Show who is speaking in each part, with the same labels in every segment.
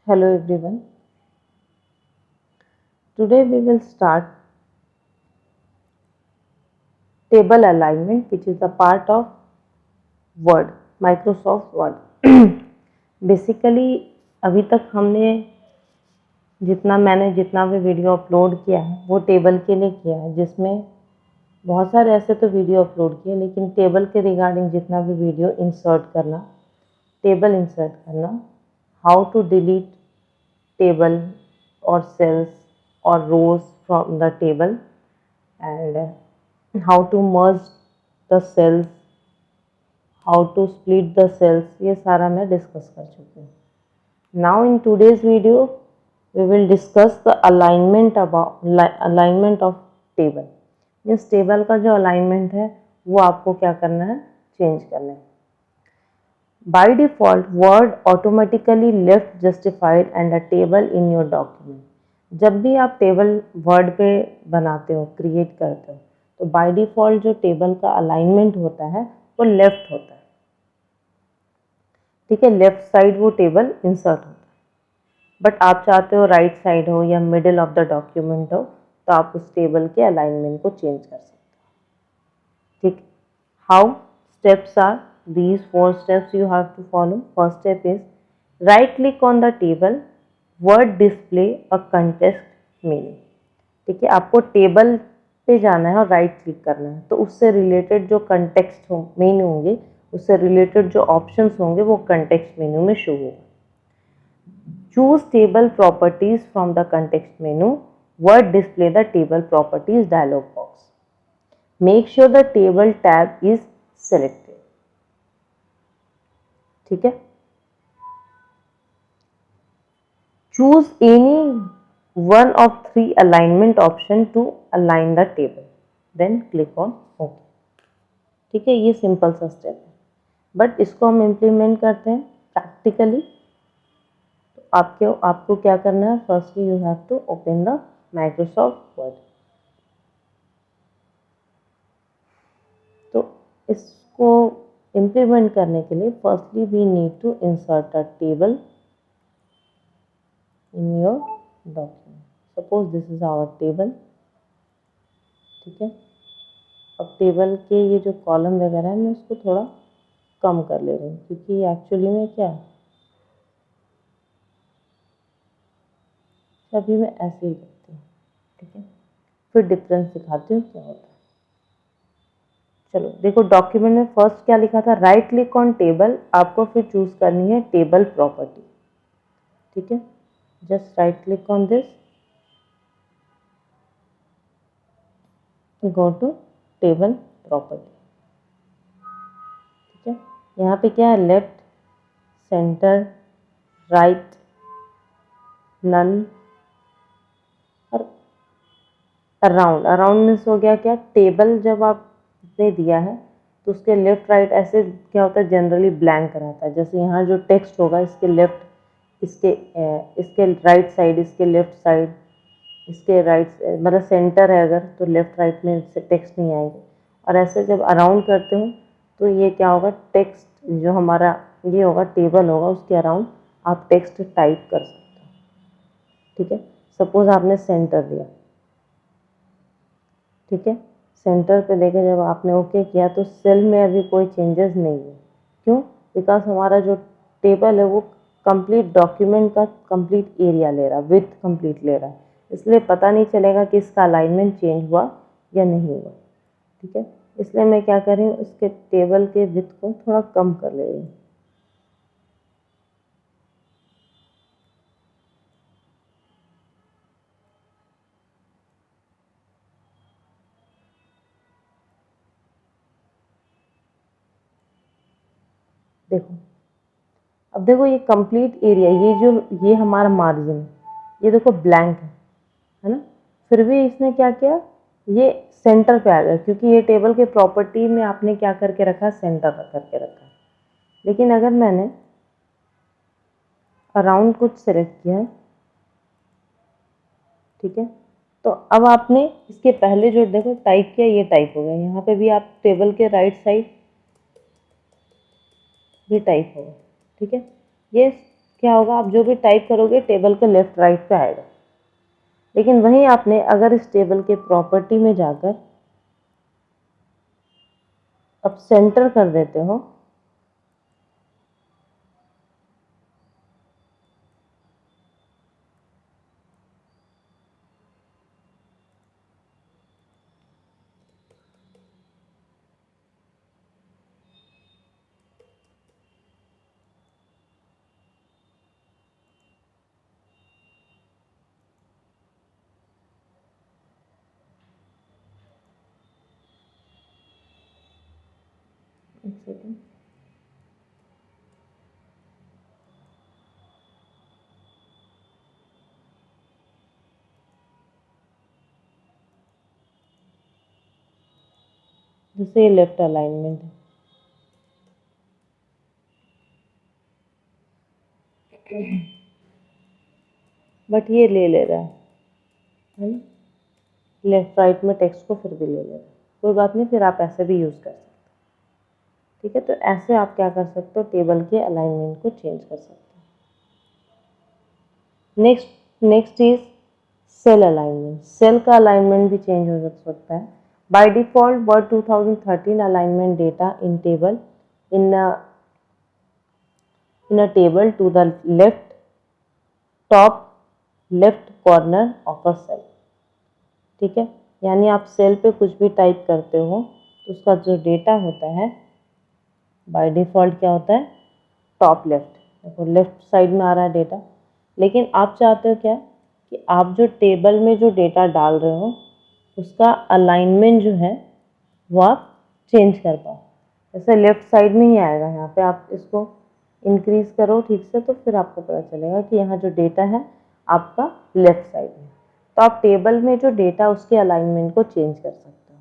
Speaker 1: Hello everyone. Today we will start table alignment which is a part of Word, Microsoft Word. Basically अभी तक हमने जितना भी video upload किया है वो टेबल के लिए किया है, जिसमें बहुत सारे ऐसे तो वीडियो अपलोड किए, लेकिन टेबल के रिगार्डिंग जितना भी वीडियो इंसर्ट करना, टेबल इंसर्ट करना, how to delete table or cells or rows from the table, and how to merge the cells, how to split the cells, ये सारा मैं डिस्कस कर चुकी हूँ. Now in today's video we will discuss the alignment of table. इस table का जो alignment है वो आपको क्या करना है, चेंज करना है. By default, Word automatically left justified and a table in your document. जब भी आप टेबल वर्ड पे बनाते हो, क्रिएट करते हो, तो बाय डिफ़ॉल्ट जो टेबल का अलाइनमेंट होता है वो लेफ्ट होता है. ठीक है, लेफ्ट साइड वो टेबल इंसर्ट होता है. बट आप चाहते हो राइट साइड हो या मिडिल ऑफ द डॉक्यूमेंट हो, तो आप उस टेबल के अलाइनमेंट को चेंज कर सकते हो. ठीक, how steps are these 4 steps you have to follow. First step is right click on the table, word display a context menu. ठीक है, आपको टेबल पे जाना है और राइट क्लिक करना है, तो उससे रिलेटेड जो कंटेक्स्ट मेन्यू होंगे, उससे रिलेटेड जो ऑप्शंस होंगे वो कंटेक्स्ट मेन्यू में शो होगा. Choose table properties from the context menu, Word display the table properties dialog box. Make sure the table tab is selected. ठीक है, choose any one of 3 alignment option to align the table, then click on okay. ठीक है, ये simple सा step है, but इसको हम implement करते हैं प्रैक्टिकली. तो आपको क्या करना है, firstly you have to open the Microsoft Word. तो इसको इम्प्लीमेंट करने के लिए firstly we need to insert a table in your document. Suppose this is our table. ठीक है, अब टेबल के ये जो कॉलम वगैरह है मैं उसको थोड़ा कम कर ले रही हूँ, क्योंकि एक्चुअली में क्या है, अभी मैं ऐसे ही करती हूँ. ठीक है, फिर डिफरेंस दिखाती हूँ क्या होता है. चलो देखो, डॉक्यूमेंट में फर्स्ट क्या लिखा था, राइट क्लिक ऑन टेबल. आपको फिर चूज करनी है टेबल प्रॉपर्टी. ठीक है, just right click on this, go to table property. ठीक है, यहाँ पे क्या है, लेफ्ट, सेंटर, राइट, नन और अराउंड. अराउंड मीन्स हो गया क्या, टेबल जब आपने दिया है तो उसके लेफ्ट राइट ऐसे क्या होता है, जनरली ब्लैंक रहता है. जैसे यहाँ जो टेक्स्ट होगा इसके लेफ्ट, इसके राइट साइड, इसके लेफ्ट साइड, इसके राइट मतलब सेंटर है अगर, तो लेफ्ट राइट में इससे टेक्स्ट नहीं आएंगे. और ऐसे जब अराउंड करते हो तो ये क्या होगा, टेक्स्ट जो हमारा ये होगा, टेबल होगा, उसके अराउंड आप टेक्स्ट टाइप कर सकते हो. ठीक है, सपोज आपने सेंटर दिया. ठीक है, सेंटर पे देखे जब आपने ओके किया तो सेल में अभी कोई चेंजेस नहीं है. क्यों, बिकॉज हमारा जो टेबल है वो कंप्लीट डॉक्यूमेंट का कंप्लीट एरिया ले रहा है, विड्थ कंप्लीट ले रहा है, इसलिए पता नहीं चलेगा कि इसका अलाइनमेंट चेंज हुआ या नहीं हुआ. ठीक है, इसलिए मैं क्या कर रही हूँ, इसके टेबल के विड्थ को थोड़ा कम कर ले रही हूँ. देखो, अब देखो ये कंप्लीट एरिया, ये हमारा मार्जिन है, ये देखो ब्लैंक है ना. फिर भी इसने क्या किया, ये सेंटर पे आ गया, क्योंकि ये टेबल के प्रॉपर्टी में आपने क्या करके रखा, सेंटर करके रखा. लेकिन अगर मैंने अराउंड कुछ सेलेक्ट किया है, ठीक है, तो अब आपने इसके पहले जो देखो टाइप किया, ये टाइप हो गया. यहाँ पे भी आप टेबल के राइट साइड भी टाइप होगा. ठीक है, ये क्या होगा, आप जो भी टाइप करोगे टेबल के लेफ्ट राइट पे आएगा। लेकिन वहीं आपने अगर इस टेबल के प्रॉपर्टी में जाकर अब सेंटर कर देते हो, एक सेकेंड, जैसे ये लेफ्ट अलाइनमेंट है, बट ये ले रहा है ना, लेफ्ट राइट में टेक्स्ट को फिर भी ले रहा है। कोई बात नहीं, फिर आप ऐसे भी यूज़ कर सकते हो। ठीक है, तो ऐसे आप क्या कर सकते हो, टेबल के अलाइनमेंट को चेंज कर सकते हो। Next is cell alignment. Cell का अलाइनमेंट भी चेंज हो सकता है। By default Word 2013 alignment data in table in a table to the top left corner of a cell। ठीक है, यानी आप सेल पे कुछ भी टाइप करते हो तो उसका जो डेटा होता है बाय डिफ़ॉल्ट क्या होता है, टॉप लेफ्ट। देखो लेफ्ट साइड में आ रहा है डेटा, लेकिन आप चाहते हो क्या कि आप जो टेबल में जो डेटा डाल रहे हो उसका अलाइनमेंट जो है वो आप चेंज कर पाओ। जैसे लेफ्ट साइड में ही आएगा, यहाँ पे आप इसको इंक्रीज करो ठीक से तो फिर आपको पता चलेगा कि यहाँ जो डेटा है आपका लेफ्ट साइड में। तो आप टेबल में जो डेटा उसके अलाइनमेंट को चेंज कर सकते हो।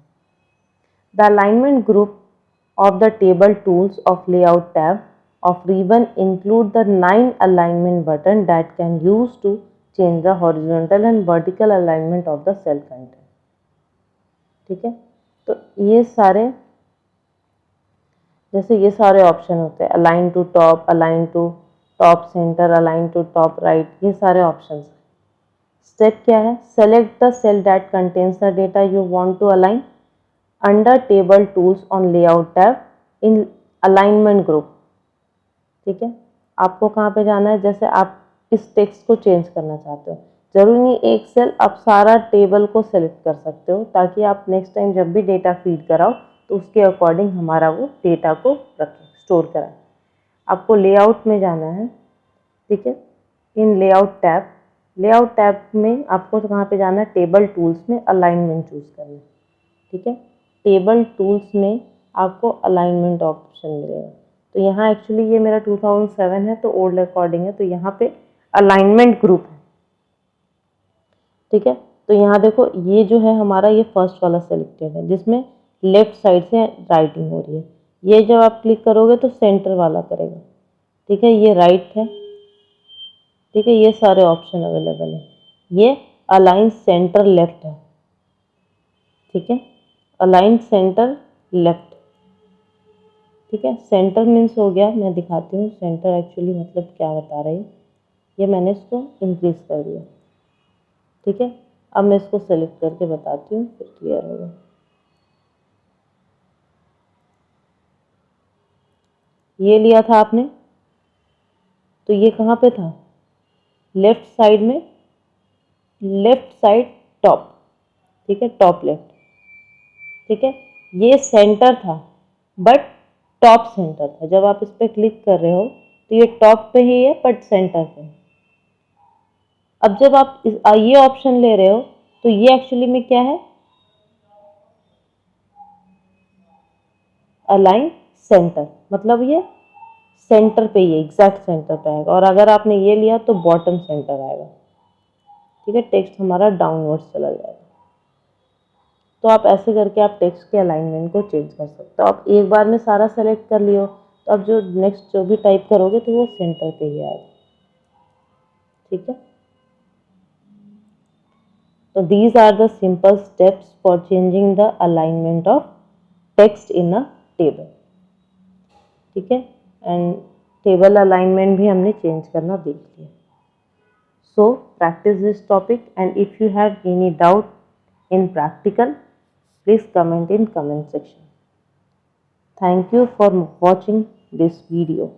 Speaker 1: The alignment group of the table tools of layout tab of ribbon include the 9 alignment button that can use to change the horizontal and vertical alignment of the cell content। ठीक है, तो ये सारे, जैसे ये सारे ऑप्शन होते हैं, align to top, align to top centre, align to top right, ये सारे ऑप्शन हैं। स्टेप क्या है, select the cell that contains the data you want to align under table tools on layout tab in alignment group. ठीक है, आपको कहाँ पे जाना है, जैसे आप इस टेक्स्ट को चेंज करना चाहते हो, जरूरी नहीं एक सेल, आप सारा टेबल को सेलेक्ट कर सकते हो ताकि आप नेक्स्ट टाइम जब भी डेटा फीड कराओ तो उसके अकॉर्डिंग हमारा वो डेटा को रखें, स्टोर कराएं। आपको लेआउट में जाना है। ठीक है, इन लेआउट टैब में आपको कहाँ पे जाना है, टेबल टूल्स में अलाइनमेंट चूज करना है। ठीक है, टेबल टूल्स में आपको अलाइनमेंट ऑप्शन मिलेगा। तो यहाँ एक्चुअली ये मेरा 2007 है तो ओल्ड अकॉर्डिंग है, तो यहाँ पे अलाइनमेंट ग्रुप है। ठीक है, तो यहाँ देखो ये जो है हमारा ये फर्स्ट वाला सेलेक्टेड है जिसमें लेफ्ट साइड से राइटिंग हो रही है। ये जब आप क्लिक करोगे तो सेंटर वाला करेगा। ठीक है, ये राइट है। ठीक है, ये सारे ऑप्शन अवेलेबल है। ये अलाइन सेंटर लेफ्ट है। ठीक है, अलाइन सेंटर लेफ्ट। ठीक है, सेंटर मीन्स हो गया, मैं दिखाती हूँ सेंटर एक्चुअली मतलब क्या बता रही है। ये मैंने इसको इंक्रीज कर दिया। ठीक है, अब मैं इसको सेलेक्ट करके बताती हूँ फिर क्लियर होगा। ये लिया था आपने तो ये कहाँ पे था, लेफ्ट साइड में, लेफ्ट साइड टॉप। ठीक है, टॉप लेफ्ट। ठीक है, ये सेंटर था बट टॉप सेंटर था। जब आप इस पर क्लिक कर रहे हो तो ये टॉप पे ही है बट सेंटर पे। अब जब आप ये ऑप्शन ले रहे हो तो ये एक्चुअली में क्या है, अलाइन सेंटर, मतलब ये सेंटर पे ही, एग्जैक्ट सेंटर पे आएगा। और अगर आपने ये लिया तो बॉटम सेंटर आएगा। ठीक है, टेक्स्ट हमारा डाउनवर्ड चला जाएगा। तो आप ऐसे करके आप टेक्स्ट के अलाइनमेंट को चेंज कर सकते हो। आप एक बार में सारा सेलेक्ट कर लियो तो अब जो नेक्स्ट जो भी टाइप करोगे तो वो सेंटर पे ही आएगा। ठीक है, तो these are the simple steps for changing the alignment of text in a table। ठीक है, एंड टेबल अलाइनमेंट भी हमने चेंज करना देख लिया. So practice this topic, and if you have any doubt in practical, please comment in comment section. Thank you for watching this video.